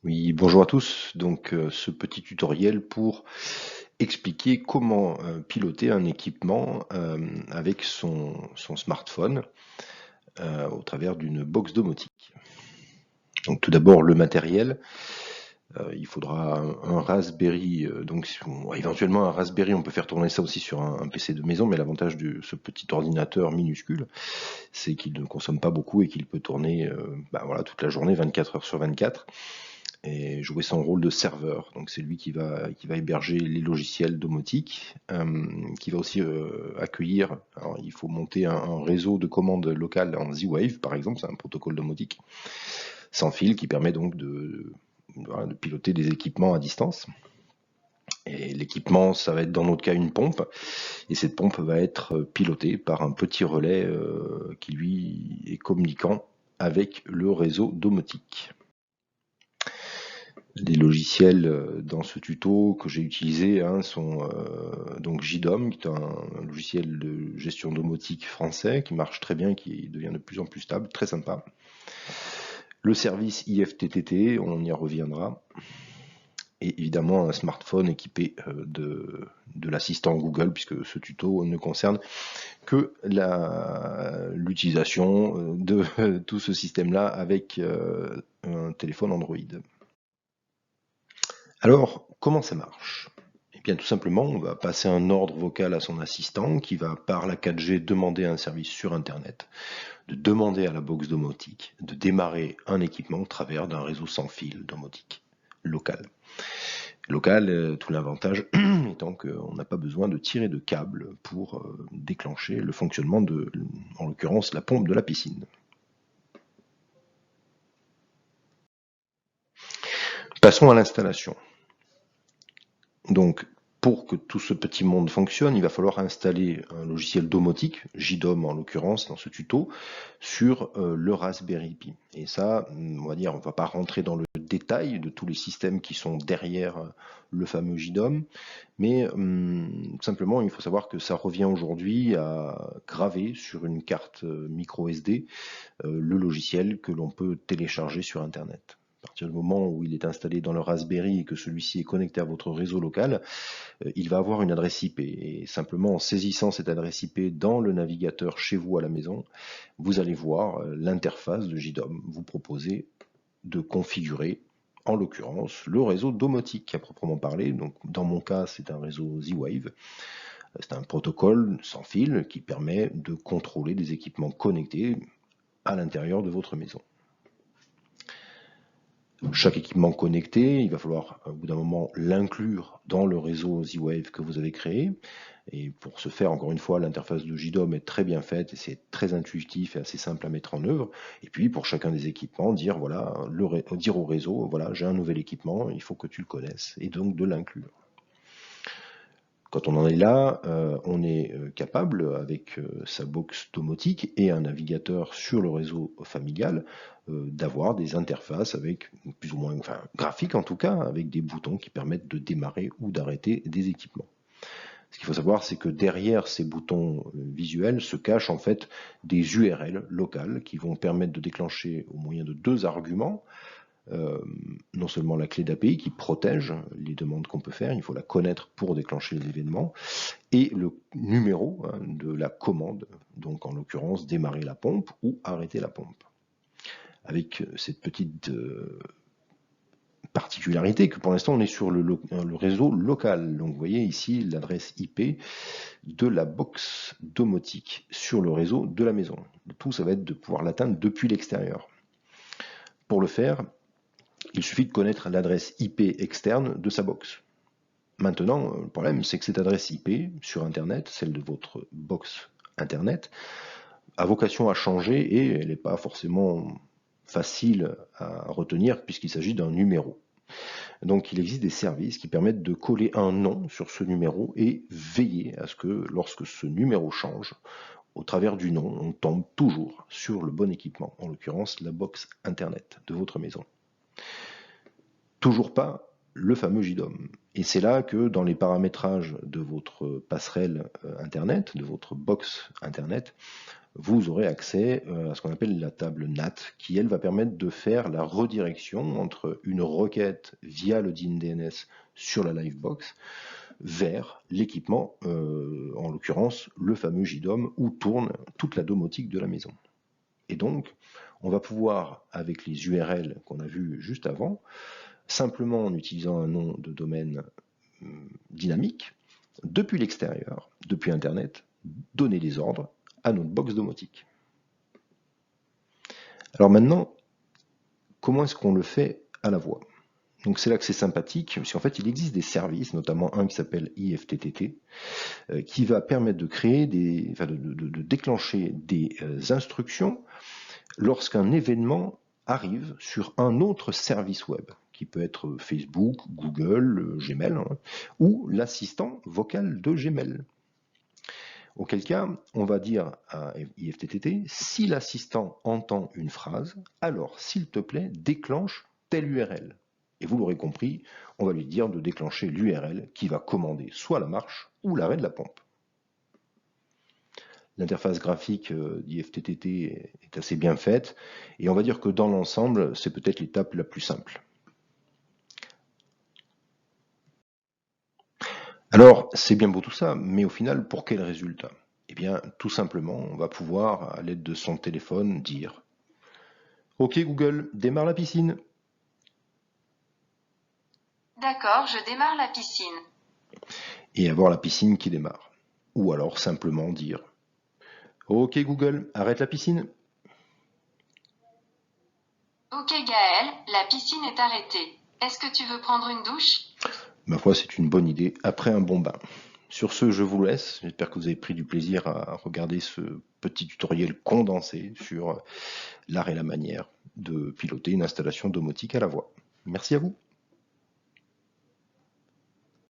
Oui, bonjour à tous. Donc, ce petit tutoriel pour expliquer comment piloter un équipement avec son smartphone au travers d'une box domotique. Donc, tout d'abord, le matériel. Il faudra un Raspberry. Éventuellement, un Raspberry, on peut faire tourner ça aussi sur un PC de maison, mais l'avantage de ce petit ordinateur minuscule, c'est qu'il ne consomme pas beaucoup et qu'il peut tourner toute la journée, 24 heures sur 24. Et jouer son rôle de serveur. Donc c'est lui qui va héberger les logiciels domotiques, qui va aussi accueillir. Alors, il faut monter un réseau de commandes locales en Z-Wave, par exemple, c'est un protocole domotique sans fil qui permet donc de piloter des équipements à distance. Et l'équipement, ça va être dans notre cas une pompe, et cette pompe va être pilotée par un petit relais qui lui est communicant avec le réseau domotique. Les logiciels dans ce tuto que j'ai utilisé sont donc JDOM, qui est un logiciel de gestion domotique français qui marche très bien, qui devient de plus en plus stable, très sympa. Le service IFTTT, on y reviendra. Et évidemment un smartphone équipé de l'assistant Google, puisque ce tuto ne concerne que l'utilisation de tout ce système-là avec un téléphone Android. Alors, comment ça marche? Eh bien, tout simplement, on va passer un ordre vocal à son assistant qui va, par la 4G, demander un service sur Internet, de demander à la box domotique de démarrer un équipement au travers d'un réseau sans fil domotique local. Local, tout l'avantage étant qu'on n'a pas besoin de tirer de câble pour déclencher le fonctionnement de, en l'occurrence, la pompe de la piscine. Passons à l'installation. Donc, pour que tout ce petit monde fonctionne, il va falloir installer un logiciel domotique, JDOM en l'occurrence dans ce tuto, sur le Raspberry Pi. Et ça, on va dire, on ne va pas rentrer dans le détail de tous les systèmes qui sont derrière le fameux JDOM, mais simplement, il faut savoir que ça revient aujourd'hui à graver sur une carte micro SD le logiciel que l'on peut télécharger sur Internet. À partir du moment où il est installé dans le Raspberry et que celui-ci est connecté à votre réseau local, il va avoir une adresse IP. Et simplement en saisissant cette adresse IP dans le navigateur chez vous à la maison, vous allez voir l'interface de JDOM vous proposer de configurer, en l'occurrence, le réseau domotique à proprement parler. Donc, dans mon cas, c'est un réseau Z-Wave. C'est un protocole sans fil qui permet de contrôler des équipements connectés à l'intérieur de votre maison. Chaque équipement connecté, il va falloir au bout d'un moment l'inclure dans le réseau Z-Wave que vous avez créé. Et pour ce faire, encore une fois, l'interface de JDOM est très bien faite et c'est très intuitif et assez simple à mettre en œuvre. Et puis pour chacun des équipements, dire au réseau, voilà, j'ai un nouvel équipement, il faut que tu le connaisses, et donc de l'inclure. Quand on en est là, on est capable, avec sa box domotique et un navigateur sur le réseau familial, d'avoir des interfaces avec plus ou moins, enfin graphiques en tout cas, avec des boutons qui permettent de démarrer ou d'arrêter des équipements. Ce qu'il faut savoir, c'est que derrière ces boutons visuels se cachent en fait des URL locales qui vont permettre de déclencher au moyen de deux arguments non seulement la clé d'API qui protège les demandes qu'on peut faire, il faut la connaître pour déclencher les événements, et le numéro de la commande, donc en l'occurrence démarrer la pompe ou arrêter la pompe. Avec cette petite particularité que pour l'instant on est sur le réseau local. Donc vous voyez ici l'adresse IP de la box domotique sur le réseau de la maison. Le tout, ça va être de pouvoir l'atteindre depuis l'extérieur. Pour le faire, il suffit de connaître l'adresse IP externe de sa box. Maintenant, le problème, c'est que cette adresse IP sur Internet, celle de votre box Internet, a vocation à changer et elle n'est pas forcément facile à retenir puisqu'il s'agit d'un numéro. Donc il existe des services qui permettent de coller un nom sur ce numéro et veiller à ce que lorsque ce numéro change, au travers du nom, on tombe toujours sur le bon équipement, en l'occurrence la box Internet de votre maison. Toujours pas le fameux JDOM. Et c'est là que dans les paramétrages de votre passerelle Internet, de votre box Internet, vous aurez accès à ce qu'on appelle la table NAT, qui elle va permettre de faire la redirection entre une requête via le DIN DNS sur la Livebox vers l'équipement, en l'occurrence le fameux JDOM où tourne toute la domotique de la maison. Et donc, on va pouvoir, avec les URL qu'on a vus juste avant, simplement en utilisant un nom de domaine dynamique, depuis l'extérieur, depuis Internet, donner des ordres à notre box domotique. Alors maintenant, comment est-ce qu'on le fait à la voix? Donc c'est là que c'est sympathique, parce qu'en fait il existe des services, notamment un qui s'appelle IFTTT, qui va permettre de créer de déclencher des instructions lorsqu'un événement arrive sur un autre service web, qui peut être Facebook, Google, Gmail, hein, ou l'assistant vocal de Gmail. Auquel cas, on va dire à IFTTT, si l'assistant entend une phrase, alors s'il te plaît, déclenche telle URL. Et vous l'aurez compris, on va lui dire de déclencher l'URL qui va commander soit la marche ou l'arrêt de la pompe. L'interface graphique d'IFTTT est assez bien faite, et on va dire que dans l'ensemble, c'est peut-être l'étape la plus simple. Alors, c'est bien beau tout ça, mais au final, pour quel résultat? Eh bien, tout simplement, on va pouvoir, à l'aide de son téléphone, dire « Ok Google, démarre la piscine ». D'accord, je démarre la piscine. Et avoir la piscine qui démarre. Ou alors simplement dire « Ok Google, arrête la piscine ». Ok Gaël, la piscine est arrêtée. Est-ce que tu veux prendre une douche? Ma foi, c'est une bonne idée, après un bon bain. Sur ce, je vous laisse. J'espère que vous avez pris du plaisir à regarder ce petit tutoriel condensé sur l'art et la manière de piloter une installation domotique à la voix. Merci à vous.